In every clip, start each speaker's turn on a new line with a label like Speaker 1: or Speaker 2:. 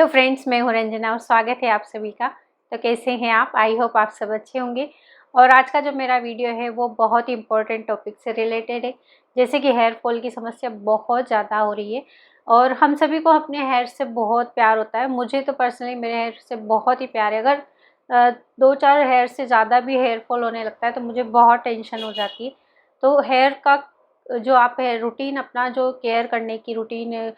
Speaker 1: Hello friends, मैं हूँ रंजना और स्वागत है आप सभी का। तो कैसे हैं आप? आई होप आप सब अच्छे होंगे। और आज का जो मेरा वीडियो है वो बहुत ही इम्पोर्टेंट टॉपिक से रिलेटेड है। जैसे कि हेयर फॉल की समस्या बहुत ज़्यादा हो रही है और हम सभी को अपने हेयर से बहुत प्यार होता है। मुझे तो पर्सनली मेरे हेयर से बहुत ही प्यार है। अगर 2-4 हेयर से ज़्यादा भी हेयर फॉल होने लगता है तो मुझे बहुत टेंशन हो जाती है। तो हेयर का जो आप है रूटीन, अपना जो केयर करने की रूटीन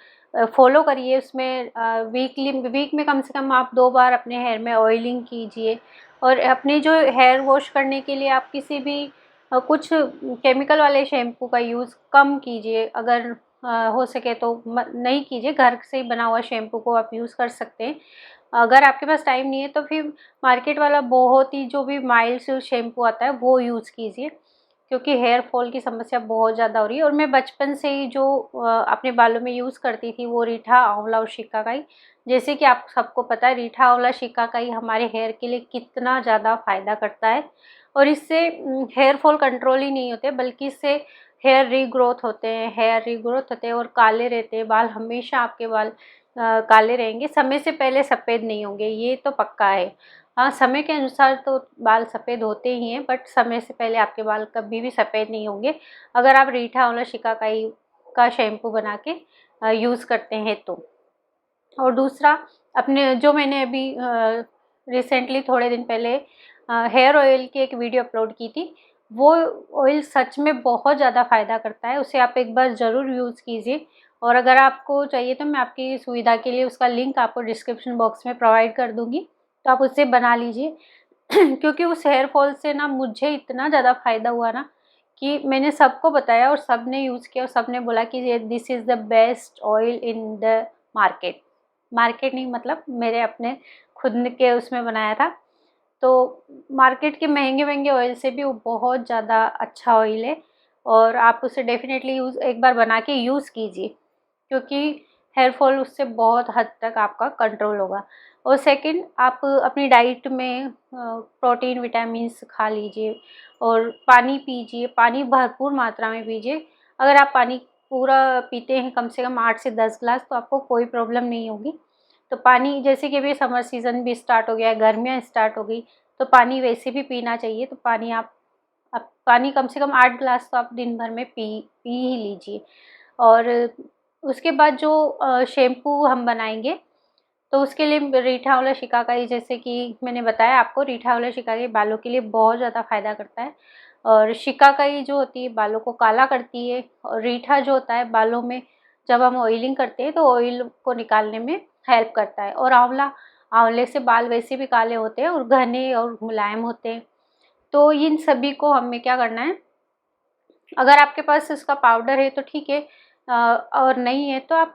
Speaker 1: फॉलो करिए। उसमें वीक में कम से कम आप 2 बार अपने हेयर में ऑयलिंग कीजिए। और अपने जो हेयर वॉश करने के लिए आप किसी भी कुछ केमिकल वाले शैम्पू का यूज़ कम कीजिए। अगर हो सके तो नहीं कीजिए, घर से ही बना हुआ शैम्पू को आप यूज़ कर सकते हैं। अगर आपके पास टाइम नहीं है तो फिर मार्केट वाला बहुत ही जो भी माइल्ड शैम्पू आता है वो यूज़ कीजिए, क्योंकि हेयर फॉल की समस्या बहुत ज़्यादा हो रही है। और मैं बचपन से ही जो अपने बालों में यूज़ करती थी वो रीठा, आंवला और शिकाकाई। जैसे कि आप सबको पता है रीठा, आंवला, शिकाकाई हमारे हेयर के लिए कितना ज़्यादा फ़ायदा करता है। और इससे हेयर फॉल कंट्रोल ही नहीं होते, बल्कि इससे हेयर रीग्रोथ होते हैं, और काले रहते हैं बाल। हमेशा आपके बाल काले रहेंगे, समय से पहले सफ़ेद नहीं होंगे, ये तो पक्का है। हाँ, समय के अनुसार तो बाल सफ़ेद होते ही हैं, बट समय से पहले आपके बाल कभी भी सफ़ेद नहीं होंगे अगर आप रीठा, आंवला, शिकाकाई का शैम्पू बना के यूज़ करते हैं तो। और दूसरा, अपने जो मैंने अभी रिसेंटली थोड़े दिन पहले हेयर ऑयल की एक वीडियो अपलोड की थी, वो ऑयल सच में बहुत ज़्यादा फ़ायदा करता है। उसे आप एक बार ज़रूर यूज़ कीजिए। और अगर आपको चाहिए तो मैं आपकी सुविधा के लिए उसका लिंक आपको डिस्क्रिप्शन बॉक्स में प्रोवाइड कर दूँगी, तो आप उससे बना लीजिए। क्योंकि उस हेयर फॉल से ना मुझे इतना ज़्यादा फ़ायदा हुआ ना कि मैंने सबको बताया और सबने यूज़ किया और सबने बोला कि ये this is the best oil in the market. Market नहीं, मतलब मेरे अपने खुद के उसमें बनाया था। तो मार्केट के महंगे-महंगे ऑयल से भी वो बहुत ज़्यादा अच्छा ऑयल है। और आप उसे डेफ़िनेटली एक बार बना के यूज़ कीजिए, क्योंकि हेयर फॉल उससे बहुत हद तक आपका कंट्रोल होगा। और सेकंड, आप अपनी डाइट में प्रोटीन, विटामिन्स खा लीजिए और पानी पीजिए, पानी भरपूर मात्रा में पीजिए। अगर आप पानी पूरा पीते हैं कम से कम 8 से 10 ग्लास, तो आपको कोई प्रॉब्लम नहीं होगी। तो पानी, जैसे कि अभी समर सीज़न भी स्टार्ट हो गया है, गर्मियाँ स्टार्ट हो गई, तो पानी वैसे भी पीना चाहिए। तो पानी आप पानी कम से कम 8 ग्लास तो आप दिन भर में पी ही लीजिए। और उसके बाद जो शैम्पू हम बनाएँगे, तो उसके लिए रीठा, आंवला, शिकाकाई, जैसे कि मैंने बताया आपको, रीठा, आंवला, शिकाकाई बालों के लिए बहुत ज़्यादा फ़ायदा करता है। और शिकाकाई जो होती है बालों को काला करती है, और रीठा जो होता है बालों में जब हम ऑयलिंग करते हैं तो ऑयल को निकालने में हेल्प करता है। और आंवला, आंवले से बाल वैसे भी काले होते हैं और घने और मुलायम होते हैं। तो इन सभी को हमें क्या करना है, अगर आपके पास इसका पाउडर है तो ठीक है, और नहीं है तो आप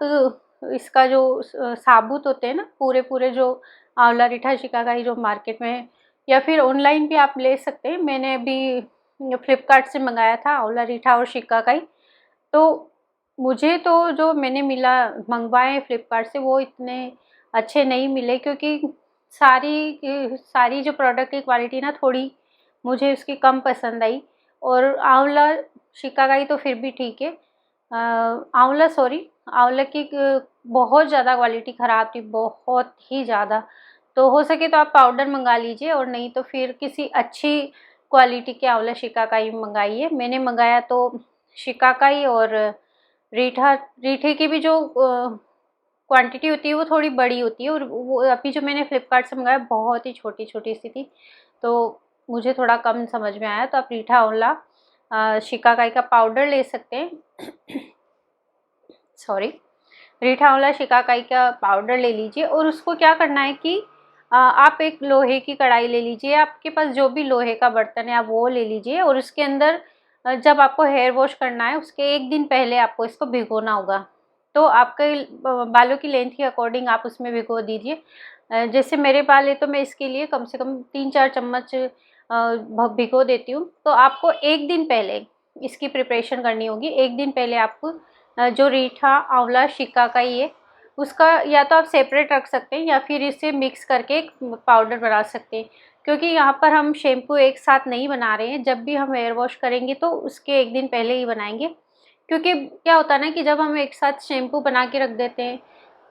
Speaker 1: इसका जो साबुत होते हैं ना, पूरे जो आंवला, रीठा, शिकाकाई जो मार्केट में है, या फिर ऑनलाइन भी आप ले सकते हैं। मैंने अभी फ्लिपकार्ट से मंगाया था आंवला, रीठा और शिकाकाई। तो मुझे तो जो मैंने मंगवाए फ्लिपकार्ट से वो इतने अच्छे नहीं मिले, क्योंकि सारी जो प्रोडक्ट की क्वालिटी ना थोड़ी मुझे उसकी कम पसंद आई। और आंवला, शिकाकाई तो फिर भी ठीक है। आंवला की बहुत ज़्यादा क्वालिटी ख़राब थी, बहुत ही ज़्यादा। तो हो सके तो आप पाउडर मंगा लीजिए, और नहीं तो फिर किसी अच्छी क्वालिटी के आंवला, शिकाकाई मंगाइए। मैंने मंगाया तो शिकाकाई और रीठे की भी जो क्वांटिटी होती है वो थोड़ी बड़ी होती है, और वो अभी जो मैंने फ्लिपकार्ट से मंगाया बहुत ही छोटी-छोटी सी थी, तो मुझे थोड़ा कम समझ में आया। तो आप रीठा, आंवला, शिकाकाई का पाउडर ले सकते हैं। सॉरी, रीठा, आंवला, शिकाकाई का पाउडर ले लीजिए। और उसको क्या करना है कि आप एक लोहे की कढ़ाई ले लीजिए, आपके पास जो भी लोहे का बर्तन है आप वो ले लीजिए। और उसके अंदर जब आपको हेयर वॉश करना है उसके 1 दिन पहले आपको इसको भिगोना होगा। तो आपके बालों की लेंथ के अकॉर्डिंग आप उसमें भिगो दीजिए। जैसे मेरे बाल है तो मैं इसके लिए कम से कम 3-4 चम्मच भिगो देती हूँ। तो आपको 1 दिन पहले इसकी प्रिपरेशन करनी होगी। 1 दिन पहले आपको जो रीठा, आंवला, शिकाकाई है उसका या तो आप सेपरेट रख सकते हैं, या फिर इसे मिक्स करके एक पाउडर बना सकते हैं। क्योंकि यहाँ पर हम शैम्पू एक साथ नहीं बना रहे हैं, जब भी हम हेयर वॉश करेंगे तो उसके 1 दिन पहले ही बनाएंगे। क्योंकि क्या होता है ना कि जब हम एक साथ शैम्पू बना के रख देते हैं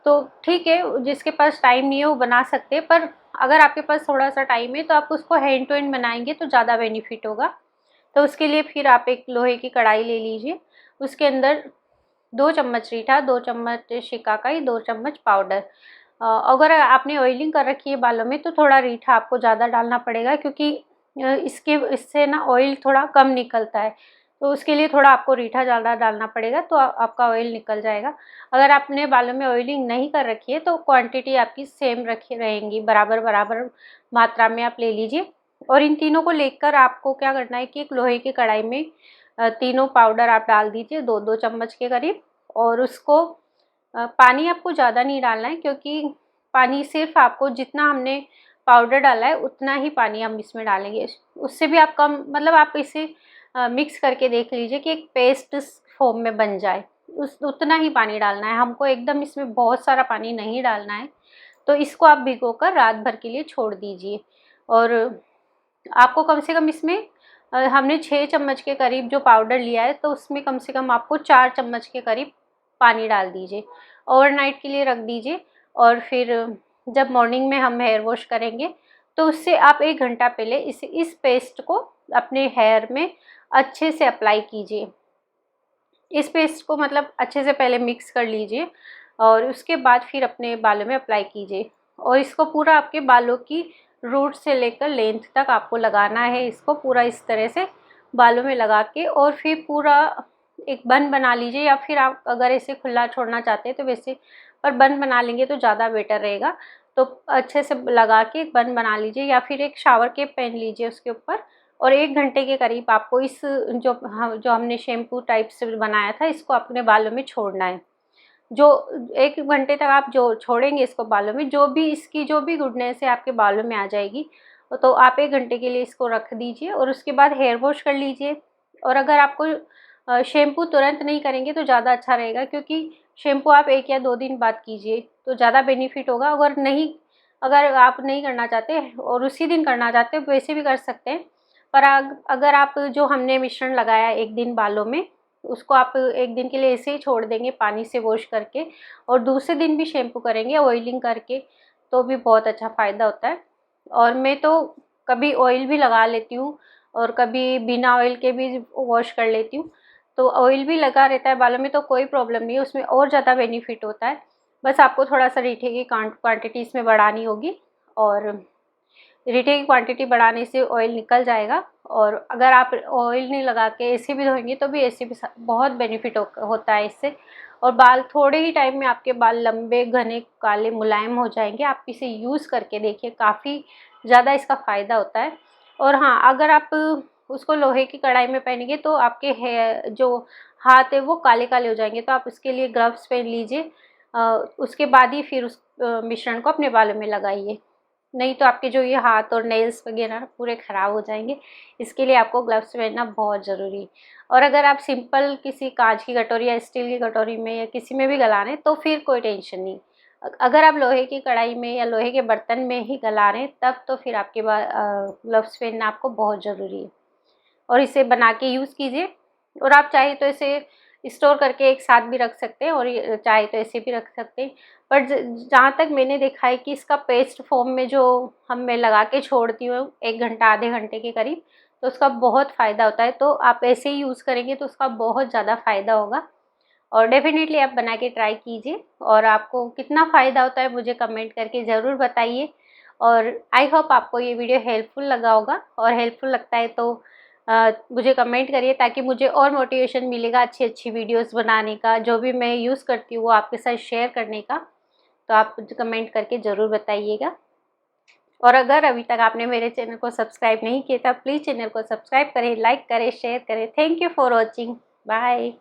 Speaker 1: तो ठीक है, जिसके पास टाइम नहीं है वो बना सकते हैं, पर अगर आपके पास थोड़ा सा टाइम है तो आप उसको हैंड टू हैंड बनाएंगे तो ज़्यादा बेनिफिट होगा। तो उसके लिए फिर आप एक लोहे की कढ़ाई ले लीजिए, उसके अंदर 2 चम्मच रीठा, 2 चम्मच शिकाकाई, 2 चम्मच पाउडर। अगर आपने ऑयलिंग कर रखी है बालों में तो थोड़ा रीठा आपको ज़्यादा डालना पड़ेगा, क्योंकि इससे ना ऑयल थोड़ा कम निकलता है, तो उसके लिए थोड़ा आपको रीठा ज़्यादा डालना पड़ेगा, तो आपका ऑयल निकल जाएगा। अगर आपने बालों में ऑयलिंग नहीं कर रखी है तो क्वांटिटी आपकी सेम रखी रहेंगी, बराबर बराबर मात्रा में आप ले लीजिए। और इन तीनों को लेकर आपको क्या करना है कि एक लोहे की कढ़ाई में तीनों पाउडर आप डाल दीजिए 2-2 चम्मच के करीब। और उसको पानी आपको ज़्यादा नहीं डालना है, क्योंकि पानी सिर्फ आपको जितना हमने पाउडर डाला है उतना ही पानी हम इसमें डालेंगे, उससे भी आप कम, मतलब आप इसे मिक्स करके देख लीजिए कि एक पेस्ट फॉर्म में बन जाए, उतना ही पानी डालना है हमको, एकदम इसमें बहुत सारा पानी नहीं डालना है। तो इसको आप भिगोकर रात भर के लिए छोड़ दीजिए। और आपको कम से कम इसमें हमने 6 चम्मच के करीब जो पाउडर लिया है, तो उसमें कम से कम आपको 4 चम्मच के करीब पानी डाल दीजिए, ओवरनाइट के लिए रख दीजिए। और फिर जब मॉर्निंग में हम हेयर वॉश करेंगे तो उससे आप 1 घंटा पहले इस पेस्ट को अपने हेयर में अच्छे से अप्लाई कीजिए। इस पेस्ट को मतलब अच्छे से पहले मिक्स कर लीजिए और उसके बाद फिर अपने बालों में अप्लाई कीजिए। और इसको पूरा आपके बालों की रूट से लेकर लेंथ तक आपको लगाना है, इसको पूरा इस तरह से बालों में लगा के, और फिर पूरा एक बन बना लीजिए, या फिर आप अगर इसे खुला छोड़ना चाहते हैं तो वैसे, पर बन बना लेंगे तो ज़्यादा बेटर रहेगा। तो अच्छे से लगा के एक बन बना लीजिए, या फिर एक शावर कैप पहन लीजिए उसके ऊपर। और 1 घंटे के करीब आपको इस जो हमने शैम्पू टाइप से बनाया था इसको अपने बालों में छोड़ना है। जो 1 घंटे तक आप जो छोड़ेंगे इसको बालों में, इसकी जो भी गुडनेस है आपके बालों में आ जाएगी। तो आप 1 घंटे के लिए इसको रख दीजिए और उसके बाद हेयर वॉश कर लीजिए। और अगर आपको शैम्पू तुरंत नहीं करेंगे तो ज़्यादा अच्छा रहेगा, क्योंकि शैम्पू आप 1 या 2 दिन बाद कीजिए तो ज़्यादा बेनिफिट होगा। अगर आप नहीं करना चाहते और उसी दिन करना चाहते हो वैसे भी कर सकते हैं, पर अगर आप जो हमने मिश्रण लगाया 1 दिन बालों में, उसको आप 1 दिन के लिए ऐसे ही छोड़ देंगे पानी से वॉश करके, और दूसरे दिन भी शैम्पू करेंगे ऑयलिंग करके, तो भी बहुत अच्छा फ़ायदा होता है। और मैं तो कभी ऑयल भी लगा लेती हूँ और कभी बिना ऑयल के भी वॉश कर लेती हूँ। तो ऑयल भी लगा रहता है बालों में तो कोई प्रॉब्लम नहीं है, उसमें और ज़्यादा बेनिफिट होता है। बस आपको थोड़ा सा रीठे की क्वांटिटी इसमें बढ़ानी होगी, और रीठे की क्वांटिटी बढ़ाने से ऑयल निकल जाएगा। और अगर आप ऑयल नहीं लगा के ऐसे भी धोएंगे तो भी ऐसे भी बहुत बेनिफिट होता है इससे। और बाल थोड़े ही टाइम में आपके बाल लंबे, घने, काले, मुलायम हो जाएंगे। आप इसे यूज़ करके देखिए, काफ़ी ज़्यादा इसका फ़ायदा होता है। और हाँ, अगर आप उसको लोहे की कढ़ाई में पहनेंगे तो आपके जो हाथ है वो काले काले हो जाएंगे, तो आप उसके लिए ग्लव्स पहन लीजिए। उसके बाद ही फिर उस मिश्रण को अपने बालों में लगाइए, नहीं तो आपके जो ये हाथ और नेल्स वगैरह पूरे ख़राब हो जाएंगे। इसके लिए आपको ग्लव्स पहनना बहुत ज़रूरी है। और अगर आप सिंपल किसी कांच की कटोरी या स्टील की कटोरी में या किसी में भी गला रहे हैं तो फिर कोई टेंशन नहीं। अगर आप लोहे की कढ़ाई में या लोहे के बर्तन में ही गला रहे हैं तब तो फिर आपके ग्लव्स पहनना आपको बहुत ज़रूरी है। और इसे बना के यूज़ कीजिए। और आप चाहे तो इसे स्टोर करके एक साथ भी रख सकते हैं, और चाहे तो ऐसे भी रख सकते हैं। बट जहाँ तक मैंने देखा है कि इसका पेस्ट फॉर्म में जो मैं लगा के छोड़ती हूँ 1 घंटा, आधे घंटे के करीब, तो उसका बहुत फ़ायदा होता है। तो आप ऐसे ही यूज़ करेंगे तो उसका बहुत ज़्यादा फ़ायदा होगा। और डेफ़िनेटली आप बना के ट्राई कीजिए, और आपको कितना फ़ायदा होता है मुझे कमेंट करके ज़रूर बताइए। और आई होप आपको ये वीडियो हेल्पफुल लगा होगा, और हेल्पफुल लगता है तो मुझे कमेंट करिए, ताकि मुझे और मोटिवेशन मिलेगा अच्छी वीडियोस बनाने का, जो भी मैं यूज़ करती हूँ वो आपके साथ शेयर करने का। तो आप मुझे कमेंट करके ज़रूर बताइएगा। और अगर अभी तक आपने मेरे चैनल को सब्सक्राइब नहीं किया था, प्लीज़ चैनल को सब्सक्राइब करें, लाइक करें, शेयर करें। Thank you for watching. Bye.